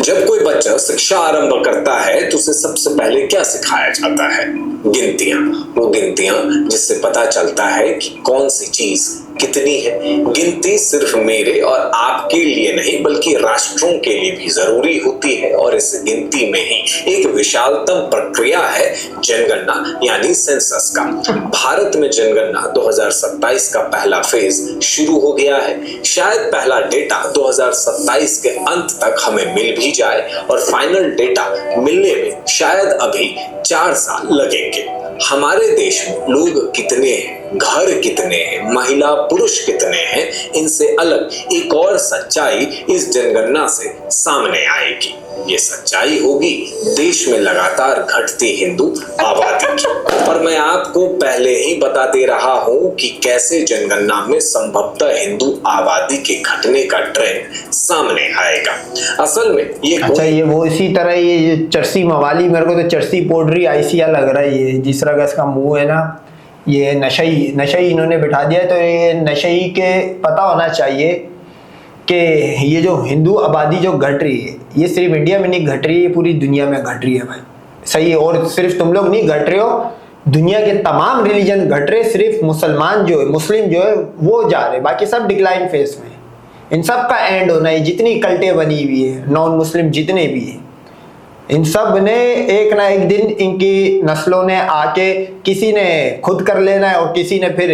जब कोई बच्चा शिक्षा आरंभ करता है तो उसे सबसे पहले क्या सिखाया जाता है? गिनतियां। वो गिनतियां जिससे पता चलता है कि कौन सी चीज कितनी है। गिनती सिर्फ मेरे और आपके लिए नहीं बल्कि राष्ट्रों के लिए भी जरूरी होती है और इस गिनती में ही एक विशालतम प्रक्रिया है जनगणना यानी सेंसस का। भारत में जनगणना 2027 का पहला फेज शुरू हो गया है। शायद पहला डेटा 2027 के अंत तक हमें मिल भी जाए और फाइनल डेटा मिलने में शायद अभी 4 साल लगेंगे। हमारे देश में लोग कितने हैं, घर कितने हैं, महिला पुरुष कितने हैं, इनसे अलग एक और सच्चाई इस जनगणना से सामने आएगी। ये सच्चाई होगी देश में लगातार घटती हिंदू आबादी की। पर मैं आपको पहले ही बता दे रहा हूं कि कैसे जनगणना में संभवतः हिंदू आबादी के घटने का ट्रेंड सामने आएगा। असल में ये वो इसी तरह ये चरसी मवाली, मेरे को तो चरसी पोड्री आईसिया लग रहा है। ये जिस तरह का इसका मुंह है ना, ये नशई इन्होंने बिठा दिया। तो ये नशई के पता होना चाहिए कि ये जो हिंदू आबादी जो घट रही है, ये सिर्फ इंडिया में नहीं घट रही है, पूरी दुनिया में घट रही है भाई। सही है। और सिर्फ तुम लोग नहीं घट रहे हो, दुनिया के तमाम रिलीजन घट रहे। सिर्फ मुसलमान जो है, मुस्लिम जो है वो जा रहे, बाकी सब डिक्लाइन फेस में। इन सब का एंड होना है। जितनी कल्टें बनी हुई है, नॉन मुस्लिम जितने भी हैं, इन सब ने एक ना एक दिन इनकी नस्लों ने आके, किसी ने खुद कर लेना है और किसी ने फिर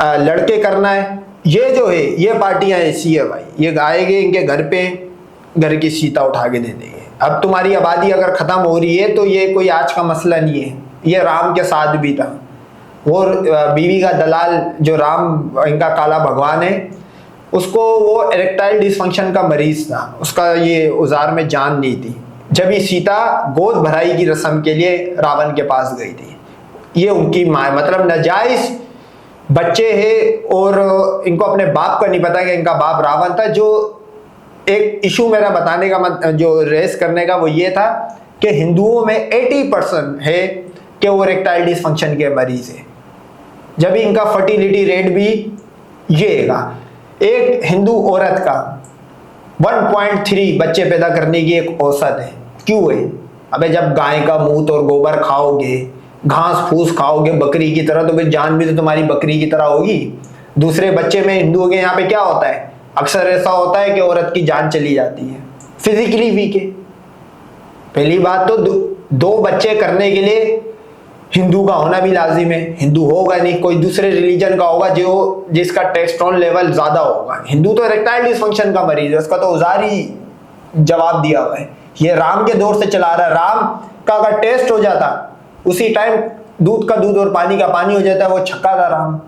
लड़के करना है। ये जो है ये पार्टियां ऐसी है भाई, ये आएंगे इनके घर पे, घर की सीता उठा के दे देंगे। अब तुम्हारी आबादी अगर खत्म हो रही है तो ये कोई आज का मसला नहीं है, ये राम के साथ भी था। वो बीवी का दलाल जो राम इनका काला भगवान है, उसको वो इरेक्टाइल डिसफंक्शन का मरीज था, उसका ये औजार में जान नहीं थी। जब ये सीता गोद भराई की रस्म के लिए रावण के पास गई थी, ये उनकी माँ, मतलब नाजायज बच्चे हैं और इनको अपने बाप का नहीं पता कि इनका बाप रावण था। जो एक इशू मेरा बताने का जो रेस करने का वो ये था कि हिंदुओं में 80% है कि वो इरेक्टाइल डिसफंक्शन के मरीज है, जब इनका फर्टिलिटी रेट भी ये है। एक हिंदू औरत का 1.3 बच्चे पैदा करने की एक औसत है। क्यों है? अबे जब गाय का मूत और गोबर खाओगे, घास फूस खाओगे बकरी की तरह, तो फिर जान भी तो तुम्हारी बकरी की तरह होगी। दूसरे बच्चे में हिंदुओं के यहाँ पे क्या होता है? अक्सर ऐसा होता है कि औरत की जान चली जाती है, फिजिकली वीक है। पहली बात तो 2 बच्चे करने के लिए हिंदू का होना भी लाजिम है। हिंदू होगा नहीं, कोई दूसरे रिलीजन का होगा जो जिसका टेस्टोस्टेरोन लेवल ज्यादा होगा। हिंदू तो इरेक्टाइल डिसफंक्शन का मरीज है, उसका तो औजार ही जवाब दिया हुआ है। ये राम के दौर से चला रहा है। राम का अगर टेस्ट हो जाता उसी टाइम, दूध का दूध और पानी का पानी हो जाता है, वो छक्का था राम।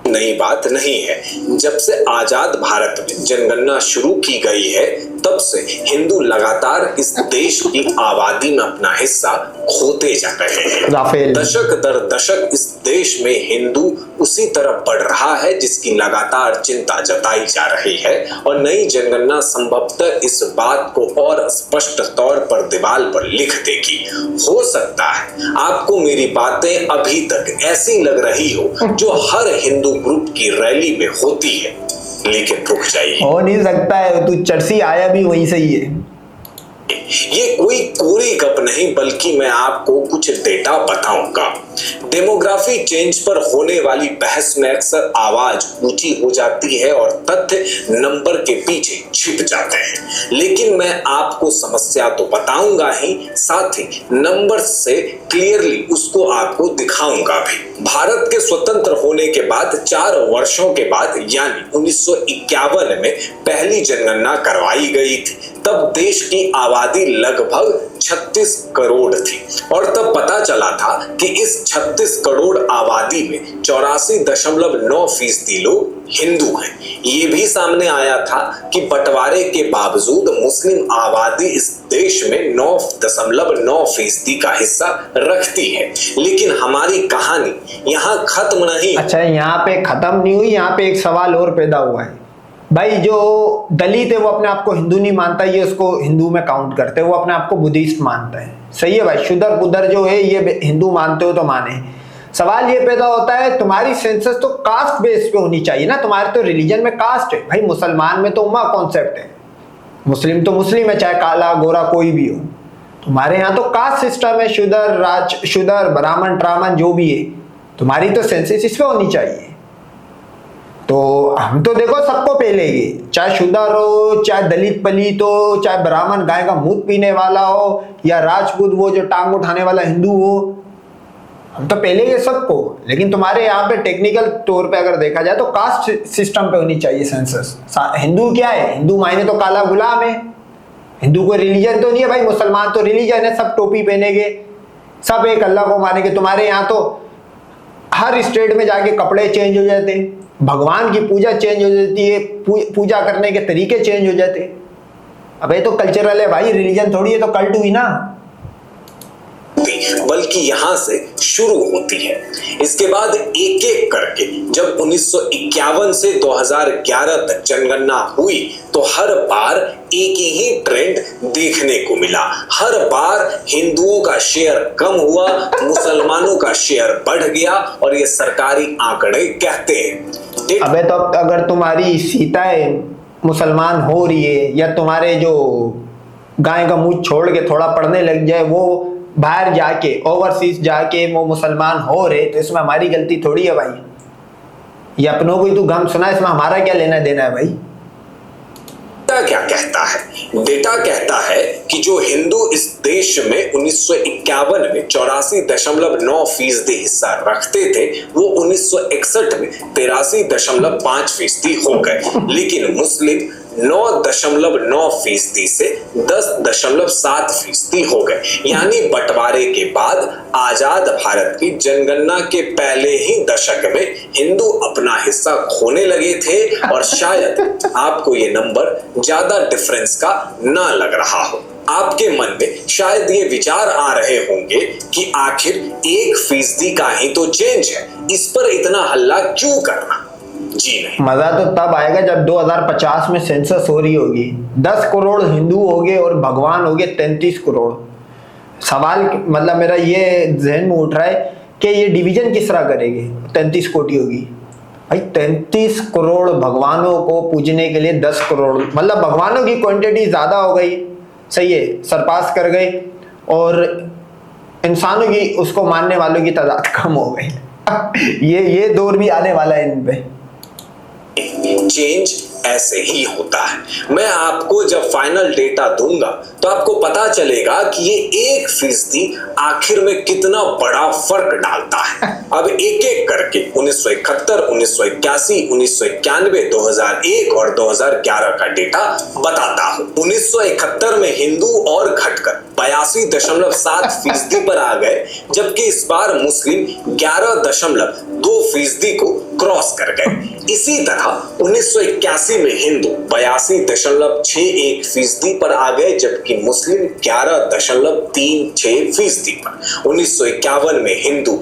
नई बात नहीं है। जब से आजाद भारत में जनगणना शुरू की गई है तब से हिंदू लगातार इस देश की आबादी में अपना हिस्सा खोते जा रहे हैं। दशक दर दशक इस देश में हिंदू उसी तरफ बढ़ रहा है जिसकी लगातार चिंता जताई जा रही है और नई जनगणना संभवतः इस बात को और स्पष्ट तौर पर दीवार पर लिख देगी। हो सकता है आपको मेरी बातें अभी तक ऐसी लग रही हो जो हर हिंदू ग्रुप की रैली में होती है, लेकिन रुक जाइए, हो नहीं सकता है। तू चर्सी आया भी वहीं से ही है। ये कोई कोरी गप नहीं बल्कि मैं आपको कुछ डेटा बताऊंगा। डेमोग्राफी चेंज पर होने वाली बहस में अक्सर आवाज ऊंची हो जाती है और तथ्य नंबर के पीछे छिप जाते हैं, लेकिन मैं आपको समस्या तो बताऊंगा ही, साथ ही नंबर से क्लियरली उसको आपको दिखाऊंगा भी। भारत के स्वतंत्र होने के बाद 4 वर्षों के बाद यानी 1951 में पहली जनगणना करवाई गई थी। तब देश की आबादी लगभग 36 करोड़ थी और तब पता चला था कि इस 36 करोड़ आबादी में 84.9% लोग हिंदू हैं। ये भी सामने आया था कि बंटवारे के बावजूद मुस्लिम आबादी इस देश में 9.9% का हिस्सा रखती है। लेकिन हमारी कहानी यहाँ खत्म नहीं। अच्छा, यहाँ पे खत्म नहीं हुई। यहाँ पे एक सवाल और पैदा हुआ है भाई। जो दलित है वो अपने आप को हिंदू नहीं मानता, ये उसको हिंदू में काउंट करते हैं। वो अपने आप को बुद्धिस्ट मानता है। सही है भाई, शुदर बुदर जो है ये हिंदू मानते हो तो माने। सवाल ये पैदा होता है, तुम्हारी सेंसस तो कास्ट बेस पे होनी चाहिए ना। तुम्हारे तो रिलीजन में कास्ट है भाई। मुसलमान में तो उम्मा कॉन्सेप्ट है, मुस्लिम तो मुस्लिम है, चाहे काला गोरा कोई भी हो। तुम्हारे यहाँ तो कास्ट सिस्टम है, शूद्र ब्राह्मण ट्राह्मण जो भी है, तुम्हारी तो सेंसेस इस पे होनी चाहिए। तो हम तो देखो सबको पेलेंगे, चाहे शूद्र हो, चाहे दलित पलित हो, चाहे ब्राह्मण गाय का मूत पीने वाला हो, या राजपूत वो जो टांग उठाने वाला हिंदू हो, हम तो पेलेंगे सबको। लेकिन तुम्हारे यहाँ पे टेक्निकल तौर पे अगर देखा जाए तो कास्ट सिस्टम पे होनी चाहिए सेंसस। हिंदू क्या है? हिंदू मायने तो काला गुलाम है। हिंदू कोई रिलीजन तो नहीं है भाई, मुसलमान तो रिलीजन है, सब टोपी पहनेंगे, सब एक अल्लाह को मानेंगे। तुम्हारे यहाँ तो हर स्टेट में जाके कपड़े चेंज हो जाते हैं, भगवान की पूजा चेंज हो जाती है, पूजा करने के तरीके चेंज हो जाते हैं। अब ये तो कल्चरल है भाई, रिलीजन थोड़ी है, तो कल्ट हुई ना। बल्कि यहां से शुरू होती है। इसके बाद एक एक करके जब 1951 से 2011 तक जनगणना हुई तो हर बार एक ही ट्रेंड देखने को मिला। हर बार हिंदुओं का शेयर कम हुआ, मुसलमानों का शेयर बढ़ गया, और ये सरकारी आंकड़े कहते हैं। अबे तो अगर तुम्हारी सीताएं मुसलमान हो रही है, या तुम्हारे जो गाय का मुंह छोड़ के थोड़ा पढ़ने लग जाए, वो बाहर जाके ओवरसीज जाके वो मुसलमान हो रहे, तो इसमें हमारी गलती थोड़ी है भाई। ये अपनों को ही तू गम सुना, इसमें हमारा क्या लेना देना है भाई। डेटा क्या कहता है? डेटा कहता है कि जो हिंदू इस देश में 1951 में 84.9% हिस्सा रखते थे, वो 1961 में 83.5% हो गए। लेकिन मुस्लिम 9.9% से 10.7% हो गए। यानी बंटवारे के बाद आजाद भारत की जनगणना के पहले ही दशक में हिंदू अपना हिस्सा खोने लगे थे। और शायद आपको ये नंबर ज्यादा डिफरेंस का ना लग रहा हो। आपके मन में शायद ये विचार आ रहे होंगे कि आखिर 1% का ही तो चेंज है, इस पर इतना हल्ला क्यों करना। जी नहीं, मजा तो तब आएगा जब 2050 में सेंसस हो रही होगी, 10 करोड़ हिंदू होंगे और भगवान होंगे 33 करोड़। सवाल मतलब मेरा ये जहन में उठ रहा है कि ये डिवीजन किस तरह करेंगे? 33 कोटि होगी भाई, 33 करोड़ भगवानों को पूजने के लिए 10 करोड़, मतलब भगवानों की क्वांटिटी ज्यादा हो गई, सही है, सरपास कर गए, और इंसानों की उसको मानने वालों की तादाद कम हो गई। ये दौर भी आने वाला है इन पे। चेंज ऐसे ही होता है। मैं आपको जब फाइनल डेटा दूंगा तो आपको पता चलेगा कि ये 1% आखिर में कितना बड़ा फर्क डालता है। अब एक एक करके 1971, 1981, 1991, 2001 और 2011 का डेटा बताता हूं। 1971 में हिंदू और घटकर 82.7% पर आ गए, जबकि इस बार मुस्लिम 11.2% को क्रॉस कर गए। इसी तरह 1981 में हिंदू 82.61% पर आ गए, जबकि मुस्लिम 11.36% पर। 1951 में हिंदू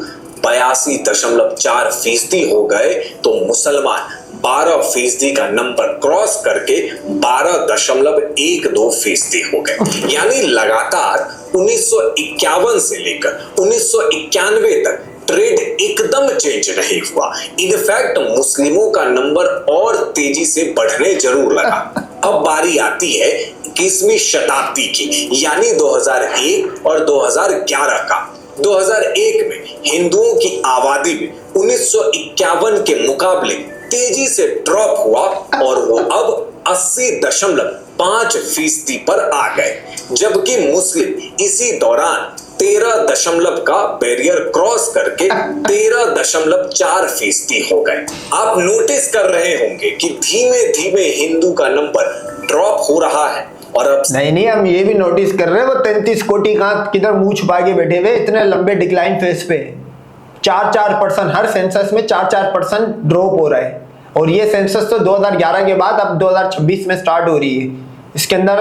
82.4% हो गए, तो मुसलमान 12% का नंबर क्रॉस करके 12.12% हो गए। यानी लगातार 1951 से लेकर 1991 तक ट्रेंड एकदम चेंज नहीं हुआ। इनफैक्ट मुस्लिमों का नंबर और तेजी से बढ़ने जरूर लगा। अब बारी आती है 21वीं शताब्दी की, यानी 2001 और 2011 का। 2001 में हिंदुओं की आबादी में 1951 के मुकाबले तेजी से ड्रॉप हुआ और वो अब 80.5% पर आ गए, जबकि मुस्लिम इसी दौरान 13 का बैरियर क्रॉस करके 13.4% हो गए। आप नोटिस कर रहे होंगे कि धीमे धीमे हिंदू का नंबर ड्रॉप हो रहा है। और अब नहीं, हम ये भी नोटिस कर रहे हैं, वो 33 कोटि कहाँ किधर मुंह छुपा के बैठे हुए, इतने लंबे डिक्लाइन फेज पे 4% हर सेंसस में 4% ड्रॉप हो रहा है। और ये सेंसस तो 2011 के बाद अब 2026 में स्टार्ट हो रही है। इसके अंदर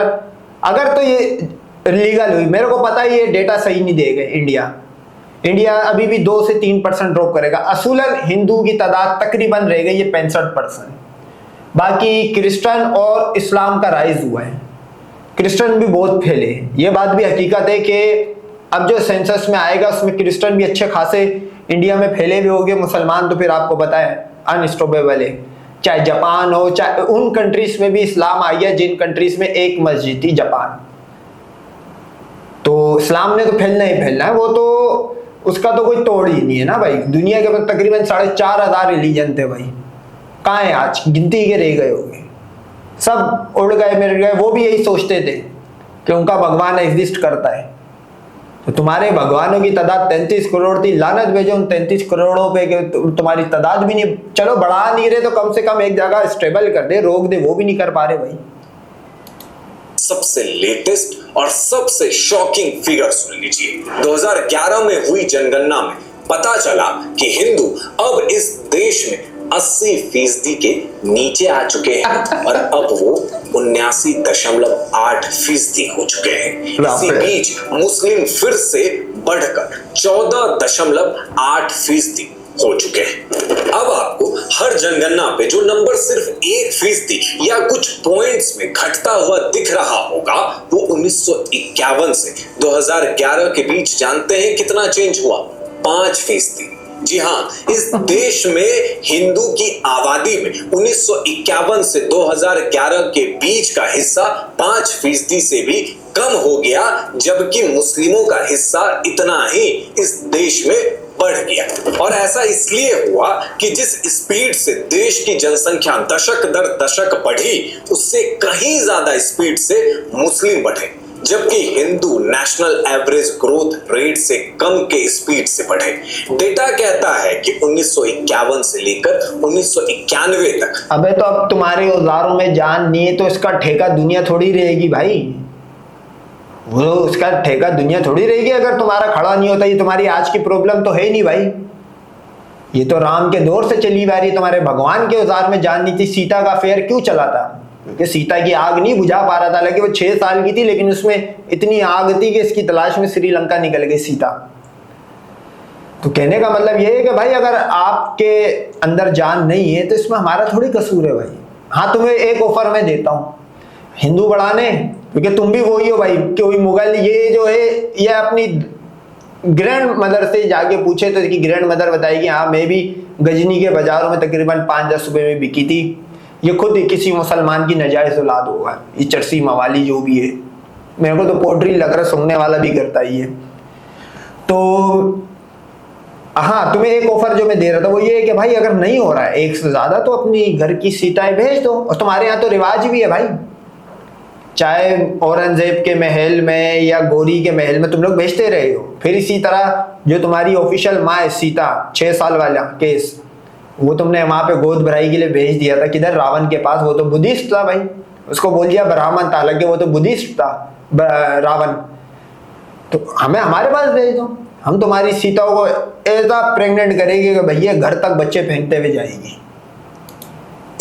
अगर तो ये लीगल हुई, मेरे को पता है ये डेटा सही नहीं देगा इंडिया अभी भी 2 से 3% ड्रॉप करेगा। असूलन हिंदू की तादाद तकरीबन रह गई है 65%। बाकी क्रिश्चियन और इस्लाम का राइज हुआ है, क्रिश्चियन भी बहुत फैले। ये बात भी हकीकत है कि अब जो सेंसस में आएगा उसमें क्रिश्चियन भी अच्छे खासे इंडिया में फैले हुए होंगे, मुसलमान तो फिर आपको पता है अनस्टॉपेबल है। चाहे जापान हो, चाहे उन कंट्रीज में भी इस्लाम आ गया जिन कंट्रीज में एक मस्जिद थी, जापान। तो इस्लाम ने तो फैलना ही फैलना है, वो तो उसका तो कोई तोड़ ही नहीं है ना भाई। दुनिया के तकरीबन 4,500 रिलीजन थे भाई, कहाँ है आज? गिनती के रह गए होंगे, सब उड़ गए मिट गए। वो भी यही सोचते थे कि उनका भगवान एग्जिस्ट करता है। तो तुम्हारे भगवानों की तादाद 33 करोड़ थी, लानत भेजो उन 33 करोड़ों पे कि तुम्हारी तादाद भी नहीं, चलो बढ़ा नहीं रहे तो कम से कम एक जगह स्टेबल कर दे, रोक दे, वो भी नहीं कर पा रहे भाई। सबसे लेटेस्ट और सबसे शॉकिंग फिगर सुन लीजिए। 2011 में हुई जनगणना में पता चला कि हिंदू अब इस देश में 80% के नीचे आ चुके हैं और अब वो 79.8% हो चुके हैं। इसी बीच मुस्लिम फिर से बढ़कर 14.8% हो चुके हैं। अब आपको हर जनगणना पे जो नंबर सिर्फ 1% या कुछ पॉइंट्स में घटता हुआ दिख रहा होगा, वो 1951 से 2011 के बीच जानते हैं कितना चेंज हुआ? 5%। जी हाँ, इस देश में हिंदू की आबादी में 1951 से 2011 के बीच का हिस्सा 5% से भी कम हो गया, जबकि मुस्लिमों का हिस्सा इतना ही इस देश में बढ़ गया। और ऐसा इसलिए हुआ कि जिस स्पीड से देश की जनसंख्या दशक दर दशक बढ़ी, उससे कहीं ज्यादा स्पीड से मुस्लिम बढ़े, जबकि Hindu national average growth rate से कम के स्पीड से बढ़े। डेटा कहता है कि 1951 से लेकर 1991 तक। अबे तो अब तुम्हारे औजारों में जान नहीं है तो इसका ठेका दुनिया थोड़ी रहेगी भाई, वो उसका ठेका दुनिया थोड़ी रहेगी। अगर तुम्हारा खड़ा नहीं होता, ये तुम्हारी आज की प्रॉब्लम तो है ही नहीं भाई, ये तो राम के दौर से चली आ रही। तुम्हारे भगवान के औजार में जान नहीं थी। सीता का फेयर क्यों चला था? क्योंकि सीता की आग नहीं बुझा पा रहा था। हालांकि वो 6 साल की थी, लेकिन उसमें इतनी आग थी कि इसकी तलाश में श्रीलंका निकल गई सीता। तो कहने का मतलब ये है कि भाई अगर आपके अंदर जान नहीं है तो इसमें हमारा थोड़ी कसूर है भाई। हाँ, तुम्हें एक ऑफर मैं देता हूँ, हिंदू बढ़ाने, क्योंकि तुम भी वही हो भाई, कोई मुगल ये जो है ये अपनी ग्रैंड मदर से जाके पूछे तो इसकी ग्रैंड मदर बताएगी हाँ मैं भी गजनी के बाजारों में तकरीबन 5-10 रुपए में बिकी थी। ये खुद किसी मुसलमान की नाजायज औलाद होगा, ये चरसी मवाली जो भी है। मेरे को तो पोट्री लग रहा, सुनने वाला भी करता ही है। तो हाँ, तुम्हें एक ऑफर जो मैं दे रहा था वो ये है कि भाई अगर नहीं हो रहा है एक से ज्यादा तो अपनी घर की सीताएं भेज दो। और तुम्हारे यहाँ तो रिवाज भी है भाई, चाहे औरंगजेब के महल में या गौरी के महल में तुम लोग भेजते रहे हो। फिर इसी तरह जो तुम्हारी ऑफिशियल माँ है सीता, 6 साल वाला केस, वो तुमने वहां पे गोद भराई के लिए भेज दिया था किधर? रावण के पास। वो तो बुद्धिस्ट था भाई, उसको बोल दिया ब्राह्मण था, हालांकि वो तो बुद्धिस्ट था रावण। तो हमें हमारे पास भेज दो, हम तुम्हारी सीताओं को ऐसा प्रेग्नेंट करेंगे कि भैया घर तक बच्चे फेंकते हुए जाएगी।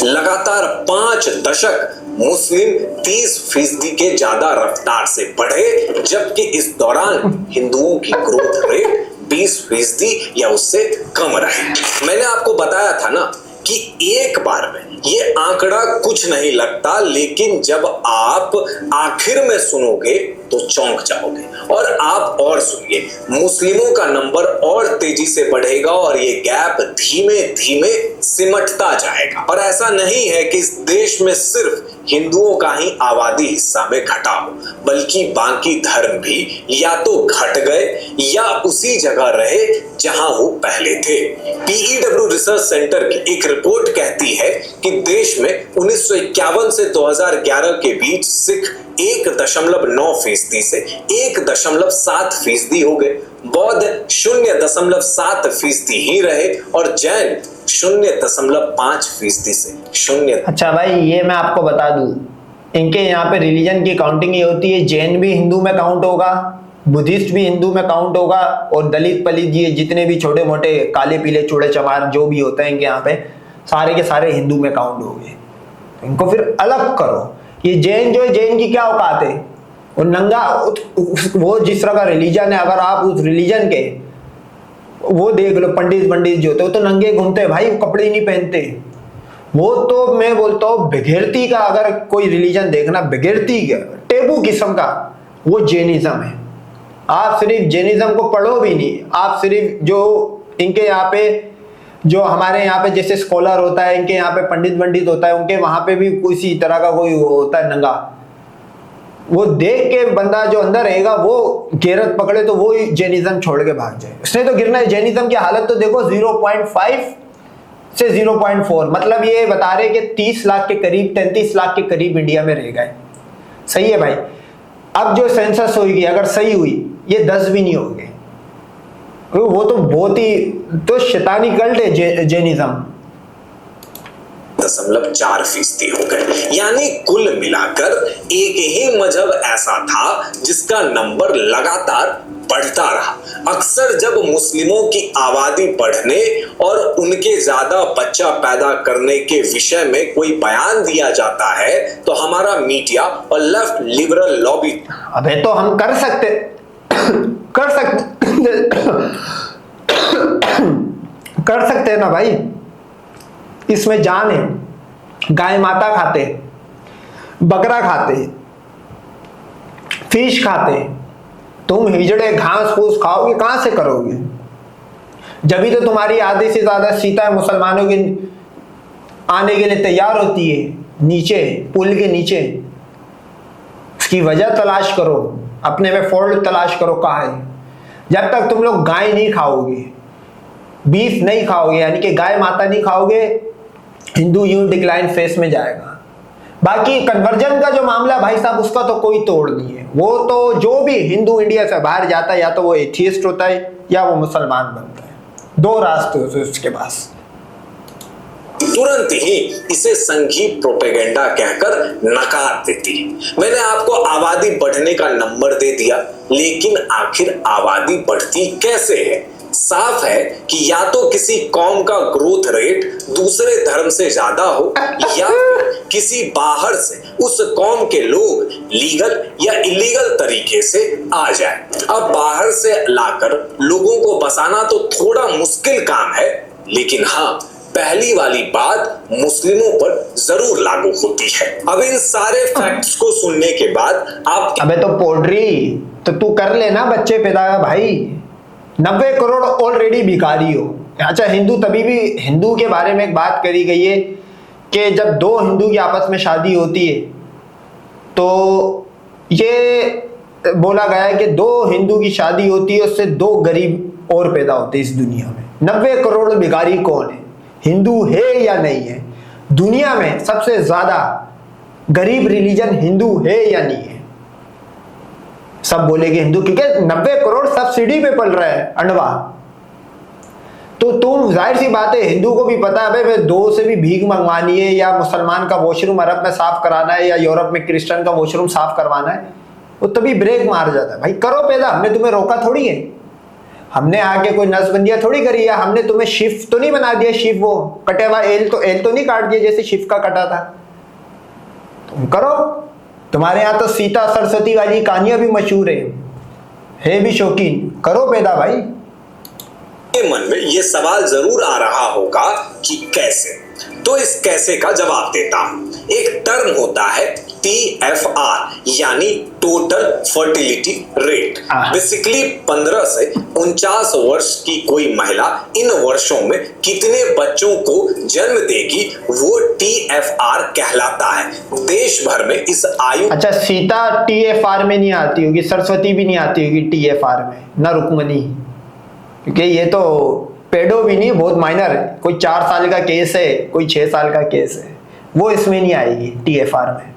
लगातार 5 दशक मुस्लिम 30% के ज्यादा रफ्तार से बढ़े, जबकि इस दौरान हिंदुओं की ग्रोथ रेट 20% या उससे कम रहे। मैंने आपको बताया था ना कि एक बार में ये आंकड़ा कुछ नहीं लगता, लेकिन जब आप आखिर में सुनोगे तो चौंक जाओगे। और आप और सुनिए, मुस्लिमों का नंबर और तेजी से बढ़ेगा और ये गैप धीमे धीमे सिमटता जाएगा। और ऐसा नहीं है कि इस देश में सिर्फ हिंदुओं का ही आबादी हिस्सा में घटा हो, बल्कि बाकी धर्म भी या तो घट गए या उसी जगह रहे जहां वो पहले थे। PEW रिसर्च सेंटर की एक रिपोर्ट कहती है कि देश में 1951 से 2011 के बीच सिख 1.9% से 1.7% हो गए, बौद्ध 0.7% ही रहे और जैन 0.5% से 0। अच्छा भाई, ये मैं आपको बता दूं, इनके यहाँ पे रिलीजन की काउंटिंग ये होती है, जैन भी हिंदू में काउंट होगा, बुद्धिस्ट भी हिंदू में काउंट होगा, और दलित पलित ये जितने भी छोटे मोटे काले पीले चूड़े चमार जो भी होते हैं इनके यहाँ पे, सारे के सारे हिंदू में काउंट हो गए। इनको फिर अलग करो। ये जैन जो है, जैन की क्या औकात है? वो नंगा, वो जिस तरह का रिलीजन है, अगर आप उस रिलीजन के वो देख लो, पंडित जो होते हैं वो तो नंगे घूमते हैं भाई, कपड़े ही नहीं पहनते। वो तो मैं बोलता हूँ बिगेरती का, अगर कोई रिलीजन देखना बिगेरती का टेबू किस्म का, वो जैनिज्म है। आप सिर्फ जैनिज्म को पढ़ो भी नहीं, आप सिर्फ जो इनके यहाँ पे जो हमारे यहाँ पे जैसे स्कॉलर होता है, इनके यहाँ पे पंडित पंडित होता है, उनके वहां पे भी किसी तरह का कोई होता है नंगा, वो देख के बंदा जो अंदर रहेगा वो गैरत पकड़े तो वो जैनिज्म छोड़ के भाग जाए। उसने तो गिरना है। जैनिज्म की हालत तो देखो 0.5 से 0.4, मतलब ये बता रहे कि 30 लाख के करीब, 33 लाख के करीब इंडिया में रह गए। सही है भाई। अब जो सेंसस होगी अगर सही हुई, ये 10 भी नहीं होंगे। वो तो बहुत ही तो शैतानी कल्ट है जैनिज्म। 0.4% हो गए, यानी कुल मिलाकर एक ही मजहब ऐसा था जिसका नंबर लगातार बढ़ता रहा। अक्सर जब मुस्लिमों की आबादी बढ़ने और उनके ज्यादा बच्चा पैदा करने के विषय में कोई बयान दिया जाता है तो हमारा मीडिया और लेफ्ट लिबरल लॉबी, अबे तो हम कर सकते कर सकते हैं ना भाई, इसमें जान है। गाय माता खाते, बकरा खाते, फिश खाते, तुम हिजड़े घास फूस खाओगे, कहां से करोगे? जब भी तो तुम्हारी आधे से ज्यादा सीता मुसलमानों के आने के लिए तैयार होती है नीचे, पुल के नीचे। इसकी वजह तलाश करो, अपने में फॉल्ट तलाश करो कहाँ है। जब तक तुम लोग गाय नहीं खाओगे, बीफ नहीं खाओगे, यानी कि गाय माता नहीं खाओगे, हिंदू यूं डिक्लाइन फेस में जाएगा। बाकी कन्वर्जन का जो मामला भाई साहब, उसका तो कोई तोड़ नहीं है। वो तो जो भी हिंदू इंडिया से बाहर जाता है, या तो वो एथियस्ट होता है या वो मुसलमान बनता है। 2 रास्ते होते हैं उसके पास। तुरंत ही इसे संघी प्रोपेगेंडा कहकर नकार देती है। मैंने आपको आबादी बढ़ने का नंबर दे दिया, लेकिन आखिर आबादी बढ़ती कैसे है? साफ है कि या तो किसी कौम का ग्रोथ रेट दूसरे धर्म से ज्यादा हो, या किसी बाहर से उस कौम के लोग लीगल या इलीगल तरीके से आ जाए। अब बाहर से लाकर लोगों को बसाना तो थोड़ा मुश्किल काम है, लेकिन हाँ, पहली वाली बात मुस्लिमों पर जरूर लागू होती है। अब इन सारे फैक्ट्स को सुनने के बाद आप, अबे तो पोड्री तो तू कर लेना बच्चे पैदा भाई। 90 करोड़ ऑलरेडी भिखारी हो। अच्छा, हिंदू तभी भी, हिंदू के बारे में एक बात करी गई है कि जब 2 हिंदू की आपस में शादी होती है तो ये बोला गया है कि 2 हिंदू की शादी होती है, उससे 2 गरीब और पैदा होते हैं इस दुनिया में। 90 करोड़ भिखारी कौन है? हिंदू है या नहीं है? दुनिया में सबसे ज्यादा गरीब रिलीजन हिंदू है या नहीं है? सब बोलेंगे हिंदू, क्योंकि 90 करोड़ सब्सिडी पे पल रहा है अंडवा। तो तुम जाहिर सी बात है, हिंदू को भी पता है भाई 2 से भी भीख मंगवानी है, या मुसलमान का वॉशरूम अरब में साफ कराना है, या यूरोप में क्रिश्चियन का वॉशरूम साफ करवाना है, वो तभी ब्रेक मार जाता है। भाई करो पैदा, हमने तुम्हें रोका थोड़ी है। हमने आके कोई नसबंदियां थोड़ी करी है। हमने तुम्हें शिफ तो नहीं बना दिया, शिफ वो कटे हुआ एल तो नहीं काट दिया जैसे शिफ का कटा था। तुम करो। तुम्हारे यहाँ तो सीता सरस्वती वाली कहानियां भी मशहूर है भी शौकीन। करो पैदा भाई। मन में ये सवाल जरूर आ रहा होगा कि कैसे, तो इस कैसे का जवाब देता हूं। एक टर्म होता है TFR, यानी टोटल फर्टिलिटी रेट। बेसिकली 15 से 49 वर्ष की कोई महिला इन वर्षों में कितने बच्चों को जन्म देगी, वो TFR कहलाता है। देश भर में इस आयु, अच्छा, सीता TFR में नहीं आती होगी, सरस्वती भी नहीं आती होगी TFR में, ना रुक्मणी, क्योंकि ये तो पेडो भी नहीं, बहुत माइनर है। कोई 4 साल का केस है, कोई 6 साल का केस है, वो इसमें नहीं आएगी TFR में।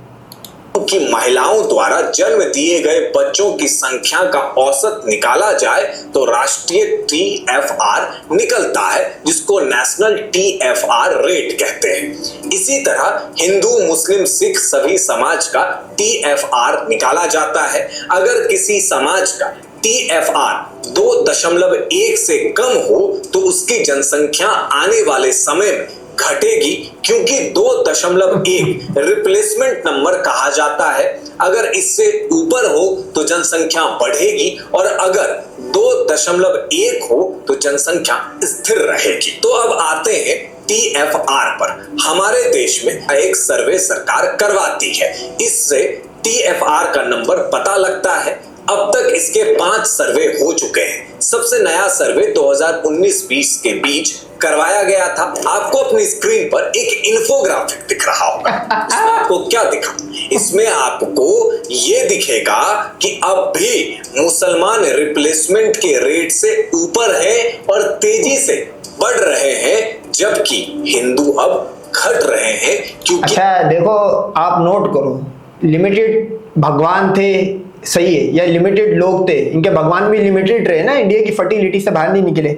कि महिलाओं द्वारा जन्म दिए गए बच्चों की संख्या का औसत निकाला जाए तो राष्ट्रीय TFR निकलता है, जिसको नेशनल TFR रेट कहते हैं। इसी तरह हिंदू, मुस्लिम, सिख सभी समाज का TFR निकाला जाता है। अगर किसी समाज का TFR 2.1 से कम हो तो उसकी जनसंख्या आने वाले समय में घटेगी, क्योंकि 2.1 रिप्लेसमेंट नंबर कहा जाता है। अगर इससे ऊपर हो तो जनसंख्या बढ़ेगी, और अगर 2.1 हो तो जनसंख्या स्थिर रहेगी। तो अब आते हैं TFR पर। हमारे देश में एक सर्वे सरकार करवाती है, इससे TFR का नंबर पता लगता है। अब तक इसके 5 सर्वे हो चुके हैं। सबसे नया सर्वे 2019-20 के बीच करवाया गया था। आपको अपनी स्क्रीन पर एक इंफोग्राफिक दिख रहा होगा। इसमें आपको क्या दिखा? इसमें आपको ये दिखेगा कि अब भी मुसलमान रिप्लेसमेंट के रेट से ऊपर है और तेजी से बढ़ रहे हैं, जबकि हिंदू अब घट रहे हैं। क्योंकि अच्छा देखो, आप नोट करो, लिमिटेड भगवान थे, सही है, या लिमिटेड लोग थे, इनके भगवान भी लिमिटेड रहे ना, इंडिया की फर्टिलिटी से बाहर नहीं निकले।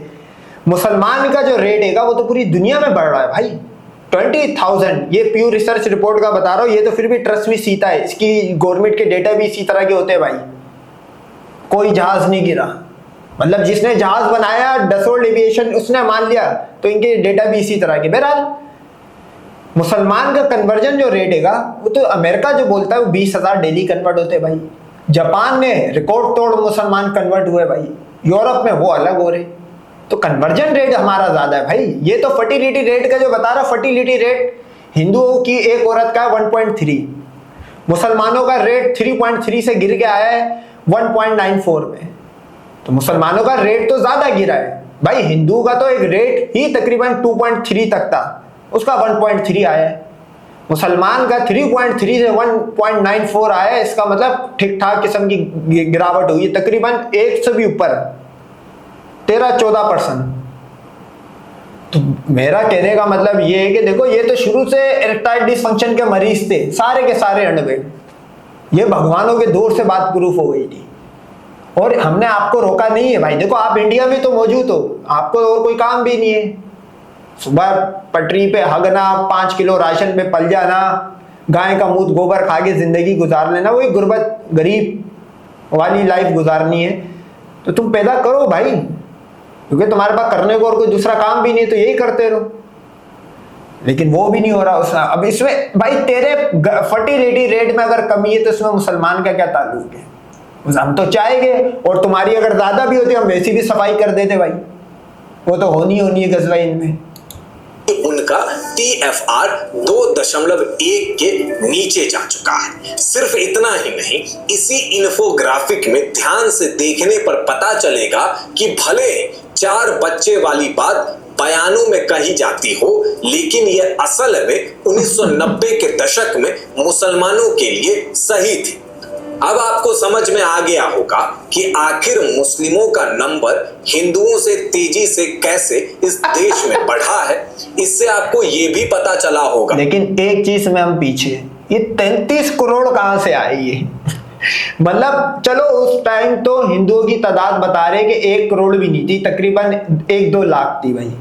मुसलमान का जो रेट है वो तो पूरी दुनिया में बढ़ रहा है भाई, 20,000। ये प्योर रिसर्च रिपोर्ट का बता रहा हूँ, ये तो फिर भी ट्रस्ट भी सीता है, इसकी गवर्नमेंट के डेटा भी इसी तरह के होते हैं भाई। कोई जहाज नहीं गिरा, मतलब जिसने जहाज बनाया डसोल्ट एविएशन उसने मान लिया, तो इनके डेटा भी इसी तरह के। बहरहाल मुसलमान का कन्वर्जन जो रेट है वो तो अमेरिका जो बोलता है वो 20,000 डेली कन्वर्ट होते हैं भाई। जापान में रिकॉर्ड तोड़ मुसलमान कन्वर्ट हुए भाई, यूरोप में वो अलग हो रहे। तो कन्वर्जन रेट हमारा ज्यादा है भाई। ये तो फर्टिलिटी रेट का जो बता रहा, फर्टिलिटी रेट हिंदुओं की एक औरत का 1.3, मुसलमानों का रेट 3.3 से गिर के आया है 1.94 में। तो मुसलमानों का रेट तो ज्यादा गिरा है भाई। हिंदू का तो एक रेट ही तकरीबन 2.3 तक था, उसका 1.3 आया है। मुसलमान का 3.3 से 1.94 आया है। इसका मतलब ठीक ठाक किस्म की गिरावट हुई है, तकरीबन 1 से भी ऊपर 13-14%। तो मेरा कहने का मतलब ये है कि देखो, ये तो शुरू से इरेक्टाइल डिसफंक्शन के मरीज थे, सारे के सारे अंडरवेट। ये भगवानों के दौर से बात प्रूफ हो गई थी और हमने आपको रोका नहीं है भाई। देखो, आप इंडिया में तो मौजूद हो, आपको और कोई काम भी नहीं है। सुबह पटरी पे हगना, 5 किलो राशन पे पल जाना, गाय का मूत गोबर खा के जिंदगी गुजार लेना, वही गुर्बत गरीब वाली लाइफ गुजारनी है। तो तुम पैदा करो भाई, क्योंकि तुम्हारे पास करने को और कोई दूसरा काम भी नहीं, तो यही करते रहो। लेकिन वो भी नहीं हो रहा उसका। अब इसमें भाई तेरे फर्टिलिटी रेट में अगर कमी है तो इसमें मुसलमान का क्या ताल्लुक है? हम तो चाहेंगे, और तुम्हारी अगर ज्यादा भी होती हम वैसी भी सफाई कर देते भाई। वो तो होनी है गजवाइन में। उनका TFR 2.1 के नीचे जा चुका है। सिर्फ इतना ही नहीं, इसी इन्फोग्राफिक में ध्यान से देखने पर पता चलेगा कि भले 4 बच्चे वाली बात बयानों में कही जाती हो, लेकिन यह असल में 1990 के दशक में मुसलमानों के लिए सही थी। अब आपको समझ में आ गया होगा कि आखिर मुस्लिमों का नंबर हिंदुओं से तेजी से कैसे इस देश में बढ़ा है। इससे आपको ये भी पता चला होगा। लेकिन एक चीज में हम पीछे, ये 33 करोड़ कहां से आए ये? मतलब चलो उस टाइम तो हिंदुओं की तादाद बता रहे कि 1 करोड़ भी नहीं थी, तकरीबन 1-2 लाख थी भाई।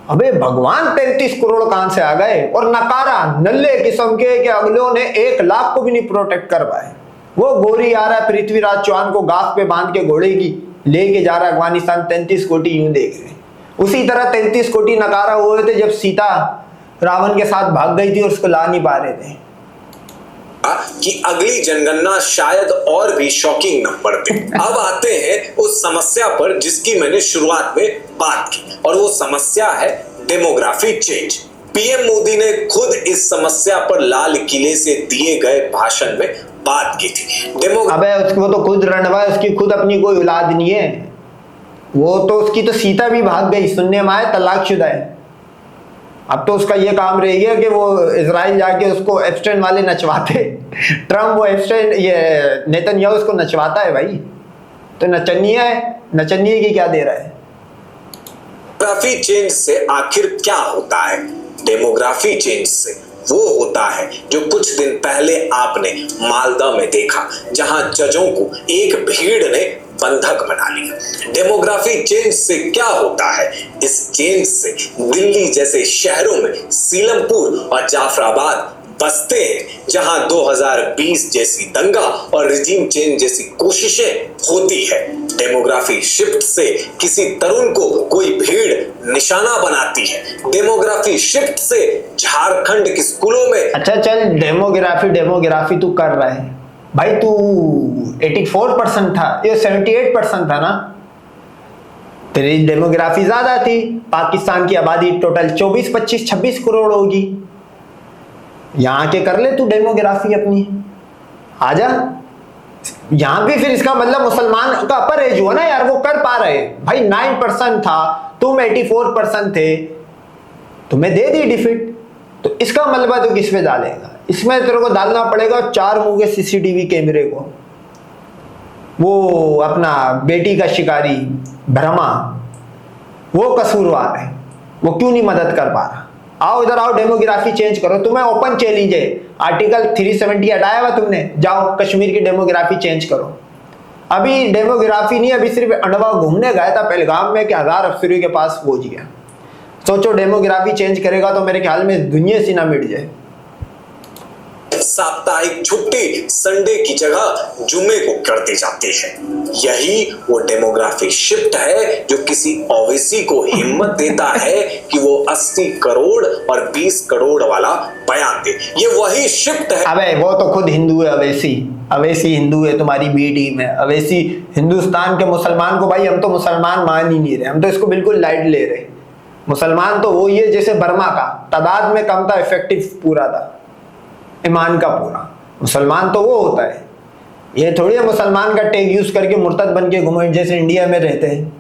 अबे भगवान 33 करोड़ कहां से आ गए? और नकारा नल्ले किस्म के कि अगलों ने 1 लाख को भी नहीं प्रोटेक्ट कर पाए। वो गोरी आ रहा है पृथ्वीराज चौहान को गाफ पे बांध के घोड़े की लेके जा रहा है अफगानिस्तान, 33 कोटी यूं देख रहे। उसी तरह 33 कोटी नकारा हुए थे जब सीता रावण के साथ भाग गई थी और उसको ला नहीं पा रहे थे। कि अगली जनगणना शायद और भी शॉकिंग नंबर दे। अब आते हैं उस समस्या पर जिसकी मैंने शुरुआत में बात की, और वो समस्या है डेमोग्राफी चेंज। पीएम मोदी ने खुद इस समस्या पर लाल किले से दिए गए भाषण में बात की थी। अबे उसको तो खुद रणवा, उसकी खुद अपनी कोई औलाद नहीं है। वो तो उसकी तो सीता भी भाग गई, सुनने में आया तलाकशुदा है। अब तो उसका ये काम रह गया कि वो इजराइल जाके उसको एप्स्टाइन वाले नचवाते। ट्रम्प वो एप्स्टाइन, ये नेतन्याहू उसको नचवाता है भाई। तो नचनिया है, नचनिए की क्या दे रहा है? डेमोग्राफी चेंज से आखिर क्या होता है? डेमोग्राफी चेंज से वो होता है जो कुछ दिन पहले आपने मालदा में देखा, जहां जजों को एक भीड़ ने बंधक बना लिया। डेमोग्राफी चेंज से क्या होता है? इस चेंज से दिल्ली जैसे शहरों में सीलमपुर और जाफराबाद बसते हैं, जहां 2020 जैसी दंगा और रिजीम चेंज जैसी कोशिशें होती है। डेमोग्राफी शिफ्ट से किसी तरुण को कोई भीड़ निशाना बनाती है। डेमोग्राफी शिफ्ट से झारखंड के स्कूलों में। अच्छा चल, डेमोग्राफी तू कर रहा है भाई, तू 84% था, ये 78% था ना। तेरी डेमोग्राफी ज्यादा थी। पाकिस्तान की आबादी टोटल 24, 25, 26 करोड़ होगी। यहाँ के कर ले तू डेमोग्राफी अपनी, आजा। यहां भी फिर इसका मतलब मुसलमान का अपर एज हुआ ना यार, वो कर पा रहे। भाई 9% था, तुम 84% थे, तुम्हें दे दी डिफिट, तो इसका मलबा तो किस पे डालेगा? इसमें तेरे को डालना पड़ेगा 4 मुंह के सीसीटीवी कैमरे को। वो अपना बेटी का शिकारी ब्रह्मा, वो कसूरवार है, वो क्यों नहीं मदद कर पा रहा? आओ इधर आओ, डेमोग्राफी चेंज करो। तुम्हें ओपन चैलेंज है, आर्टिकल 370 हटाया हुआ तुमने, जाओ कश्मीर की डेमोग्राफी चेंज करो। अभी डेमोग्राफी नहीं, अभी सिर्फ अंडवा घूमने गया था पहलगाम में कि 1000 अफसरों के पास पहुंच गया। सोचो डेमोग्राफी चेंज करेगा तो मेरे ख्याल में दुनिया से ना मिट जाए। साप्ताहिक छुट्टी संडे की जगह जुम्मे को कर दी जाती है। यही वो डेमोग्राफी शिफ्ट है जो किसी ओवैसी को हिम्मत देता है कि वो 80 करोड़ और 20 करोड़ वाला बयान दे। ये वही शिफ्ट है। अबे वो तो खुद हिंदू है अवैसी, अवैसी हिंदू है, तुम्हारी बी टीम है अवैसी। हिंदुस्तान के मुसलमान को भाई हम तो मुसलमान मान ही नहीं रहे, हम तो इसको बिल्कुल लाइट ले रहे। मुसलमान तो वो ये जैसे बर्मा का तादाद में कम था, इफेक्टिव पूरा था, ईमान का पूरा। मुसलमान तो वो होता है, ये थोड़ी है मुसलमान का टैग यूज करके मुर्तद बन के घूमे जैसे इंडिया में रहते हैं।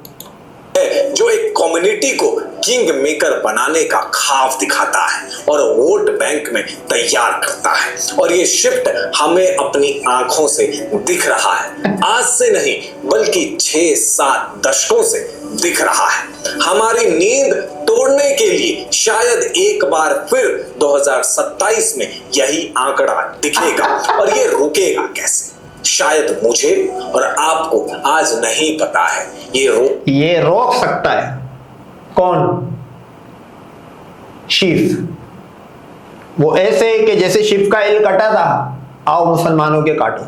जो एक कम्युनिटी को किंग मेकर बनाने का ख्वाब दिखाता है और वोट बैंक में तैयार करता है। और ये शिफ्ट हमें अपनी आंखों से दिख रहा है, आज से नहीं बल्कि 6-7 दशकों से दिख रहा है। हमारी नींद तोड़ने के लिए शायद एक बार फिर 2027 में यही आंकड़ा दिखेगा। और ये रुकेगा कैसे, शायद मुझे और आपको आज नहीं पता है। ये रोक सकता है कौन? शिव। वो ऐसे कि जैसे शिव का एल कटा था, आओ मुसलमानों के काटो।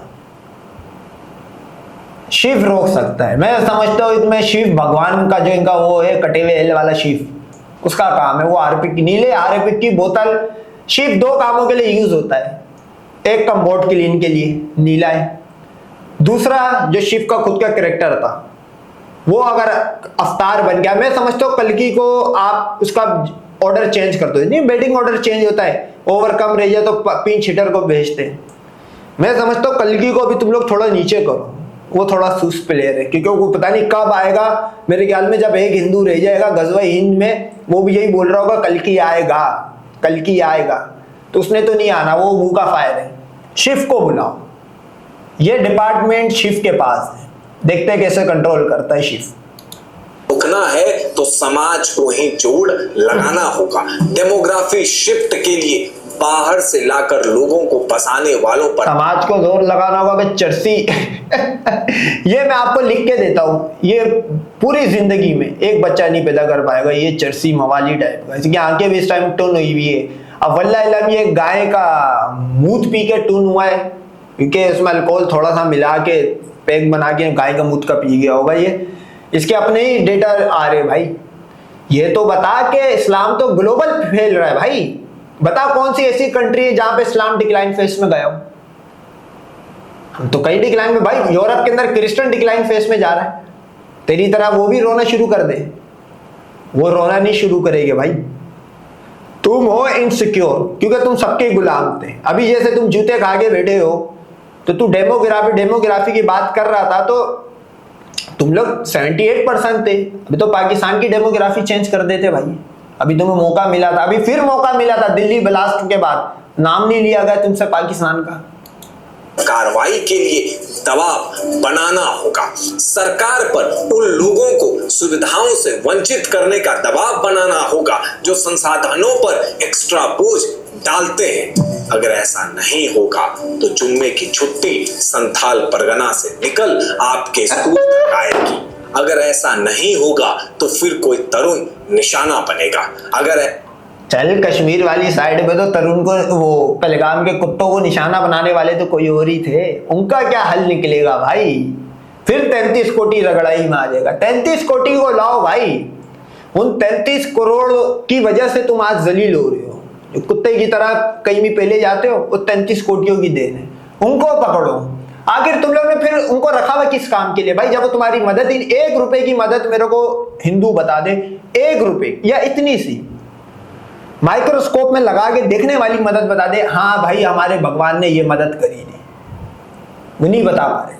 शिव रोक सकता है। मैं समझता हूं इसमें शिव भगवान का जो इनका वो है कटे हुए एल वाला शिव, उसका काम है वो आरपी की नीले आरपी की बोतल। शिव 2 कामों के लिए यूज होता है, एक कम्बोर्ड क्लीन के लिए नीला है, दूसरा जो शिव का खुद का कैरेक्टर था वो अगर अवतार बन गया, मैं समझता हूँ कल्कि को आप उसका ऑर्डर चेंज कर दो। नहीं, बेटिंग ऑर्डर चेंज होता है, ओवरकम रह जाए तो पिंच हिटर को भेजते हैं। मैं समझता हूँ कल्कि को अभी तुम लोग थोड़ा नीचे करो, वो थोड़ा सुस्त प्लेयर है, क्योंकि वो पता नहीं कब आएगा। मेरे ख्याल में जब एक हिंदू रह जाएगा गजवा हिंद में, वो भी यही बोल रहा होगा कल्कि आएगा, कल्कि आएगा। तो उसने तो नहीं आना, वो मुंह का फायर है। शिव को बुलाओ, ये डिपार्टमेंट शिव के पास है, देखते हैं कैसे कंट्रोल करता है शिव। रुकना है तो समाज को ही जोड़ लगाना होगा। डेमोग्राफी शिफ्ट के लिए बाहर से लाकर लोगों को बसाने वालों पर समाज को जोर लगाना होगा। चर्सी ये मैं आपको लिख के देता हूं, ये पूरी जिंदगी में एक बच्चा नहीं पैदा कर पाएगा ये चर्सी मवाली टाइप का। इसकी आंखें भी इस टाइम टून हुई हुई है। अब वल्लाह इल्लम ये गाय का मूत पी के टून हुआ है, क्योंकि इसमें अल्कोहल थोड़ा सा मिला के पैक बना के गाय का मूत का पी गया होगा ये। इसके अपने ही डेटा आ रहे भाई। ये तो बता के इस्लाम तो ग्लोबल फैल रहा है भाई। बता कौन सी ऐसी कंट्री है जहां पे इस्लाम डिक्लाइन फेस में गया हो? हम तो कई डिक्लाइन में भाई, यूरोप के अंदर क्रिश्चियन डिक्लाइन फेस में जा रहा है। तेरी तरह वो भी रोना शुरू कर दे, वो रोना नहीं शुरू करेंगे भाई। तुम हो इनसिक्योर क्योंकि तुम सबके गुलाम थे। अभी जैसे तुम जूते खा के बैठे हो, तो तू डेमोग्राफी की बात कर रहा था, तो तुम लोग 78% थे। अभी तो पाकिस्तान की डेमोग्राफी चेंज कर देते भाई। अभी तुम्हें मौका मिला था, अभी फिर मौका मिला था दिल्ली ब्लास्ट के बाद, नाम नहीं लिया गया तुमसे पाकिस्तान का। कार्रवाई के लिए दबाव बनाना होगा। सरकार पर उन लोगों को सुविधाओं से वंचित करने का दबाव बनाना होगा जो संसाधनों पर एक्स्ट्रा बोझ डालते हैं। अगर ऐसा नहीं होगा तो जुम्मे की छुट्टी संथाल परगना से निकल आपके स्कूल तक आएगी। अगर ऐसा नहीं होगा तो फिर कोई तरुण निशाना बनेगा। अगर चल कश्मीर वाली साइड में तो तरुण को, वो पहलगाम के कुत्तों को निशाना बनाने वाले तो कोई और ही थे। उनका क्या हल निकलेगा भाई? फिर 33 कोटी रगड़ाई में आ जाएगा। 33 कोटी को लाओ भाई। उन 33 करोड़ की वजह से तुम आज जलील हो रहे हो। जो कुत्ते की तरह कहीं भी पहले जाते हो, वो 33 कोटियों की देन है। उनको पकड़ो। आखिर तुम लोग ने फिर उनको रखा हुआ किस काम के लिए भाई? जब तुम्हारी मदद, 1 रुपए की मदद मेरे को हिंदू बता दे, 1 रुपए या इतनी सी माइक्रोस्कोप में लगा के देखने वाली मदद बता दे, हाँ भाई हमारे भगवान ने ये मदद करी नहीं, वो नहीं बता पा रहे।